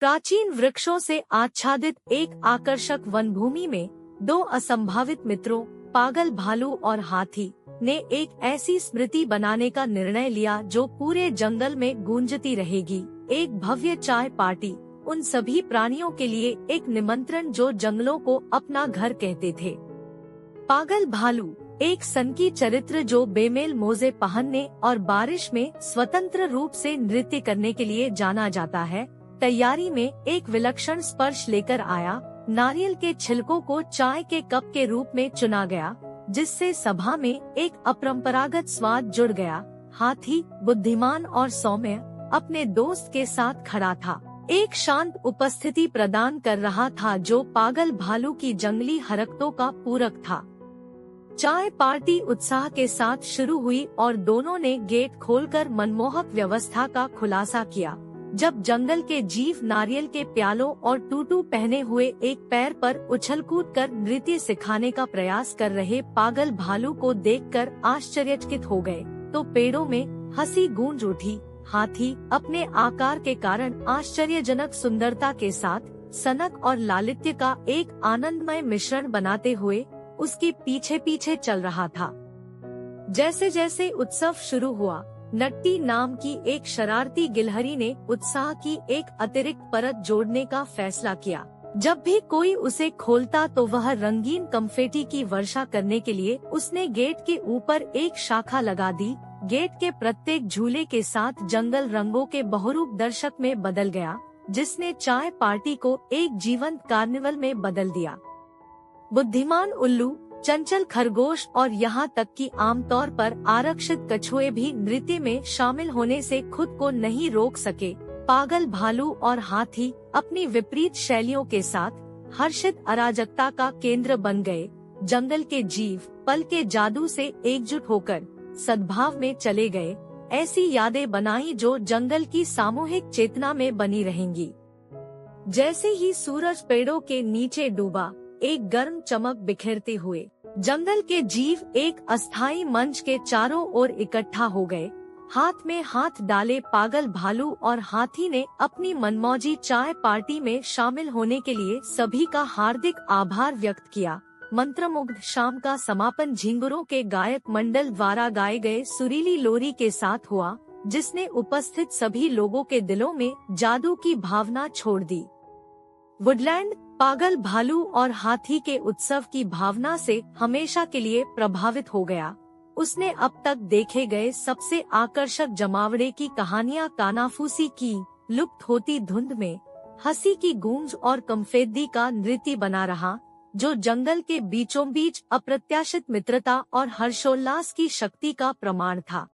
प्राचीन वृक्षों से आच्छादित एक आकर्षक वनभूमि में दो असंभावित मित्रों, पागल भालू और हाथी, ने एक ऐसी स्मृति बनाने का निर्णय लिया जो पूरे जंगल में गूंजती रहेगी। एक भव्य चाय पार्टी, उन सभी प्राणियों के लिए एक निमंत्रण जो जंगलों को अपना घर कहते थे। पागल भालू, एक सनकी चरित्र जो बेमेल मोजे पहनने और बारिश में स्वतंत्र रूप से नृत्य करने के लिए जाना जाता है, तैयारी में एक विलक्षण स्पर्श लेकर आया। नारियल के छिलकों को चाय के कप के रूप में चुना गया, जिससे सभा में एक अपरंपरागत स्वाद जुड़ गया। हाथी, बुद्धिमान और सौम्य, अपने दोस्त के साथ खड़ा था, एक शांत उपस्थिति प्रदान कर रहा था जो पागल भालू की जंगली हरकतों का पूरक था। चाय पार्टी उत्साह के साथ शुरू हुई और दोनों ने गेट खोलकर मनमोहक व्यवस्था का खुलासा किया। जब जंगल के जीव नारियल के प्यालों और टूटू पहने हुए एक पैर पर उछल-कूद कर नृत्य सिखाने का प्रयास कर रहे पागल भालू को देखकर आश्चर्यचकित हो गए, तो पेड़ों में हंसी गूंज उठी। हाथी, अपने आकार के कारण आश्चर्यजनक सुंदरता के साथ सनक और लालित्य का एक आनंदमय मिश्रण बनाते हुए उसके पीछे पीछे चल रहा था। जैसे जैसे उत्सव शुरू हुआ, नट्टी नाम की एक शरारती गिलहरी ने उत्साह की एक अतिरिक्त परत जोड़ने का फैसला किया। जब भी कोई उसे खोलता तो वह रंगीन कंफेटी की वर्षा करने के लिए उसने गेट के ऊपर एक शाखा लगा दी। गेट के प्रत्येक झूले के साथ जंगल रंगों के बहुरूप दर्शक में बदल गया, जिसने चाय पार्टी को एक जीवंत कार्निवल में बदल दिया। बुद्धिमान उल्लू, चंचल खरगोश और यहाँ तक कि आमतौर पर आरक्षित कछुए भी नृत्य में शामिल होने से खुद को नहीं रोक सके। पागल भालू और हाथी अपनी विपरीत शैलियों के साथ हर्षित अराजकता का केंद्र बन गए। जंगल के जीव पल के जादू से एकजुट होकर सद्भाव में चले गए, ऐसी यादें बनाई जो जंगल की सामूहिक चेतना में बनी रहेंगी। जैसे ही सूरज पेड़ों के नीचे डूबा, एक गर्म चमक बिखेरते हुए जंगल के जीव एक अस्थायी मंच के चारों ओर इकट्ठा हो गए। हाथ में हाथ डाले पागल भालू और हाथी ने अपनी मनमौजी चाय पार्टी में शामिल होने के लिए सभी का हार्दिक आभार व्यक्त किया। मंत्रमुग्ध शाम का समापन झिंगुरों के गायक मंडल द्वारा गाए गए सुरीली लोरी के साथ हुआ, जिसने उपस्थित सभी लोगों के दिलों में जादू की भावना छोड़ दी। वुडलैंड पागल भालू और हाथी के उत्सव की भावना से हमेशा के लिए प्रभावित हो गया। उसने अब तक देखे गए सबसे आकर्षक जमावड़े की कहानियां कानाफूसी की, लुप्त होती धुंध में हंसी की गूंज और कंफेद्दी का नृत्य बना रहा, जो जंगल के बीचों बीच अप्रत्याशित मित्रता और हर्षोल्लास की शक्ति का प्रमाण था।